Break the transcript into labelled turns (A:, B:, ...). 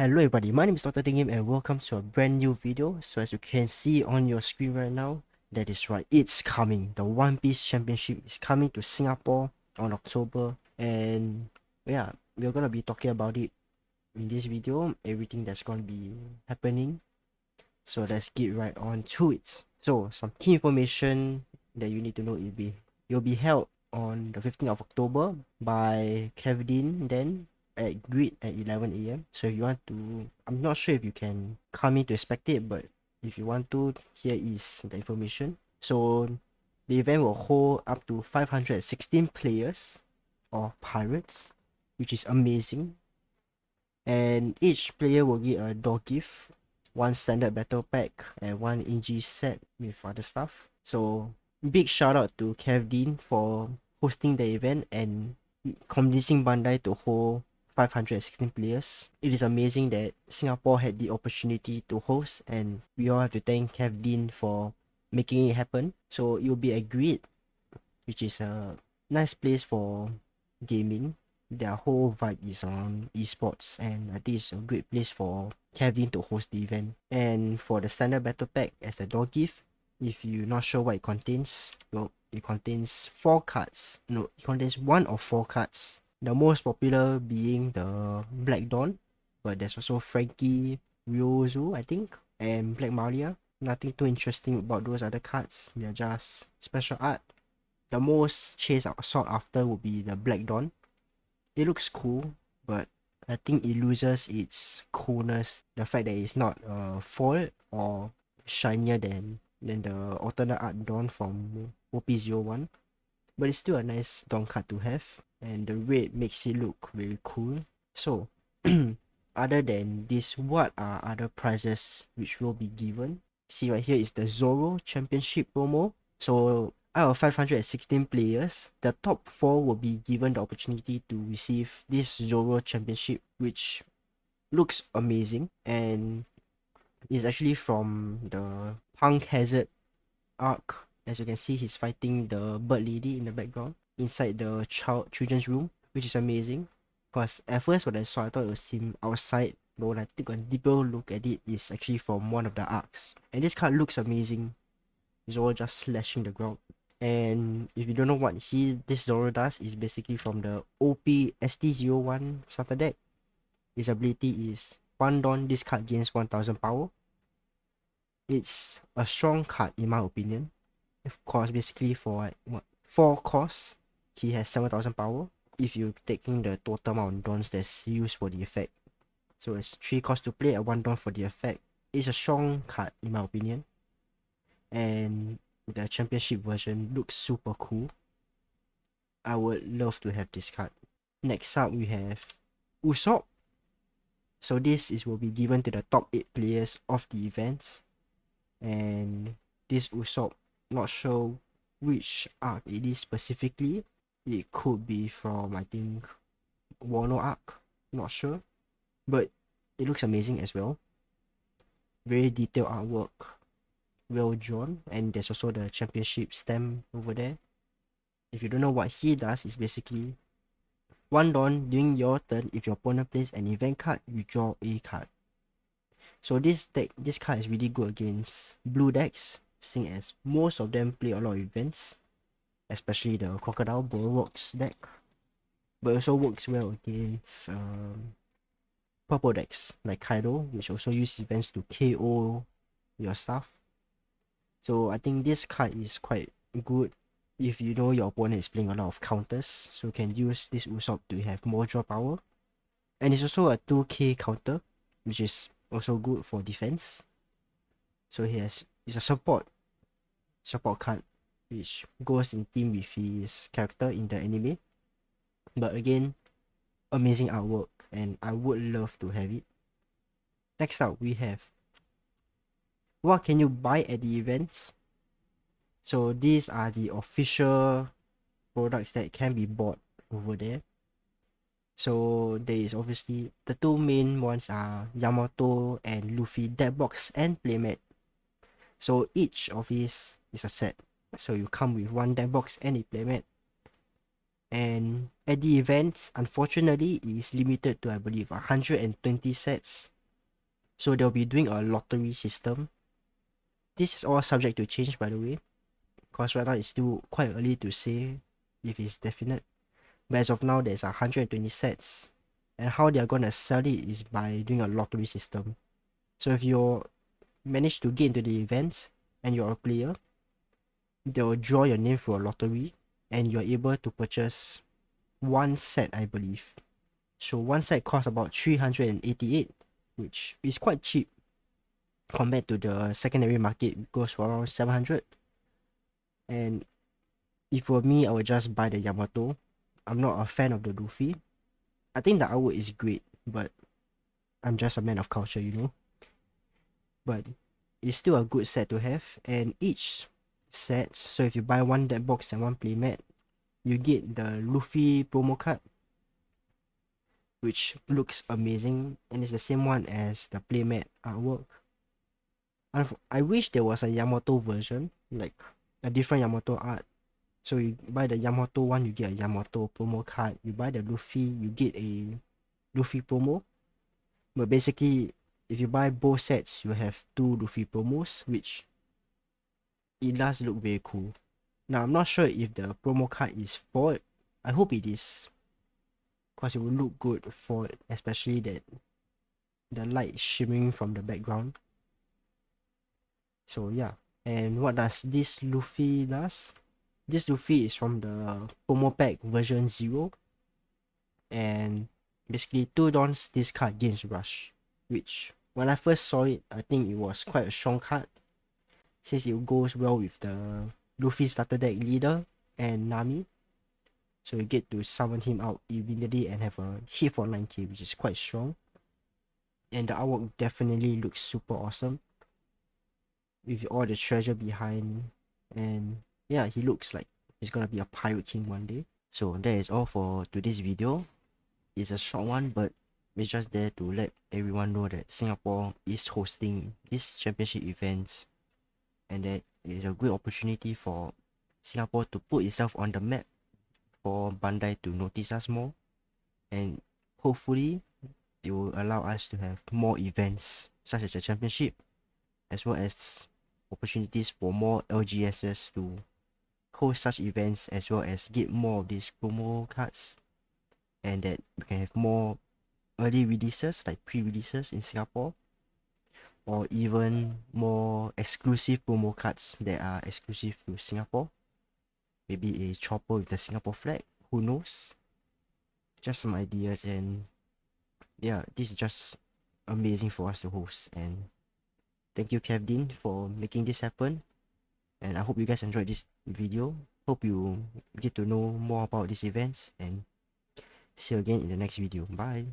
A: Hello everybody, my name is Dr. Tingim and welcome to a brand new video. So as you can see on your screen right now, that is right, it's coming. The One Piece Championship is coming to Singapore on October, and yeah, we're gonna be talking about it in this video, everything that's gonna be happening. So let's get right on to it. So some key information that you need to know will be held on the 15th of October by Kevin then at Grid at 11 a.m. So if you want to, I'm not sure if you can come in to spectate, but if you want to, here is the information. So the event will hold up to 516 players or pirates, which is amazing. And each player will get a door gift, one standard battle pack, and one AG set with other stuff. So big shout out to Kevin for hosting the event and convincing Bandai to hold 516 players. It is amazing that Singapore had the opportunity to host, and we all have to thank Kevin for making it happen. So it will be a Grid, which is a nice place for gaming. Their whole vibe is on esports, and I think it's a great place for Kevin to host the event. And for the standard battle pack as a door gift, if you're not sure what it contains, well, it contains 4 cards. No, it contains 1 of 4 cards. The most popular being the Black Dawn, but there's also Frankie, Ryozu, I think, and Black Maria. Nothing too interesting about those other cards. They're just special art. The most sought after would be the Black Dawn. It looks cool, but I think it loses its coolness. The fact that it's not foil or shinier than the alternate art Dawn from OP01. But it's still a nice Dawn card to have, and the red makes it look very cool. So, other than this, what are other prizes which will be given? See right here is the Zoro Championship promo. So out of 516 players, the top 4 will be given the opportunity to receive this Zoro Championship, which looks amazing and is actually from the Punk Hazard arc. As you can see, he's fighting the bird lady in the background inside the children's room, which is amazing. Because at first when I saw, I thought it was him outside, but when I took a deeper look at it, it's actually from one of the arcs. And this card looks amazing. Zoro just slashing the ground. And if you don't know what this Zoro does, is basically from the OP ST01 starter deck. His ability is 1 Dawn, this card gains 1000 power. It's a strong card in my opinion. Of course, basically for like 4 costs, he has 7000 power. If you're taking the total amount of Dawns that's used for the effect. So it's 3 costs to play and 1 Dawn for the effect. It's a strong card in my opinion. And the championship version looks super cool. I would love to have this card. Next up we have Usopp. So this will be given to the top 8 players of the events. And this Usopp, not sure which arc it is specifically. It could be from, I think, Wano arc, not sure. But it looks amazing as well. Very detailed artwork, well drawn, and there's also the championship stamp over there. If you don't know what he does, it's basically 1 Dawn during your turn. If your opponent plays an event card, you draw a card. So this card is really good against blue decks, seeing as most of them play a lot of events, especially the Crocodile Bulwarks deck. But also works well against purple decks like Kaido, which also use events to KO your stuff. So I think this card is quite good if you know your opponent is playing a lot of counters, so you can use this Usopp to have more draw power. And it's also a 2k counter, which is also good for defense. So it's a support card, which goes in team with his character in the anime. But again, amazing artwork, and I would love to have it. Next up, we have what can you buy at the events? So these are the official products that can be bought over there. So there is obviously the 2 main ones are Yamato and Luffy deck box and playmat. So each of these is a set. So you come with 1 deck box and a playmat. And at the events, unfortunately, it is limited to, I believe, 120 sets. So they'll be doing a lottery system. This is all subject to change, by the way, because right now it's still quite early to say if it's definite. But as of now, there's 120 sets. And how they're gonna sell it is by doing a lottery system. So if you manage to get into the events and you're a player, they'll draw your name for a lottery and you're able to purchase one set, I believe. So one set costs about 388, which is quite cheap compared to the secondary market, it goes for around 700. And if for me, I would just buy the Yamato. I'm not a fan of the Luffy. I think the artwork is great, but I'm just a man of culture, you know. But it's still a good set to have, and each set, so if you buy one deck box and one playmat, you get the Luffy promo card, which looks amazing, and it's the same one as the playmat artwork. I wish there was a Yamato version, like a different Yamato art. So you buy the Yamato one, you get a Yamato promo card. You buy the Luffy, you get a Luffy promo. But basically, if you buy both sets, you have two Luffy promos, which it does look very cool. Now, I'm not sure if the promo card is for it. I hope it is, because it will look good for it, especially that the light shimmering from the background. So yeah, and what does this Luffy does? This Luffy is from the promo pack version 0, and basically 2 dons this card gains rush, which when I first saw it, I think it was quite a strong card since it goes well with the Luffy starter deck leader and Nami. So you get to summon him out immediately and have a hit for 9k, which is quite strong. And the artwork definitely looks super awesome with all the treasure behind. And yeah, he looks like he's gonna be a pirate king one day. So that is all for today's video. It's a short one, but it's just there to let everyone know that Singapore is hosting these championship events, and that it is a good opportunity for Singapore to put itself on the map, for Bandai to notice us more, and hopefully it will allow us to have more events such as the championship, as well as opportunities for more LGSs to host such events, as well as get more of these promo cards, and that we can have more early releases like pre-releases in Singapore, or even more exclusive promo cards that are exclusive to Singapore. Maybe a chopper with the Singapore flag, who knows? Just some ideas, and yeah, this is just amazing for us to host. And thank you, Kevdin, for making this happen. And I hope you guys enjoyed this video. Hope you get to know more about these events, and see you again in the next video. Bye.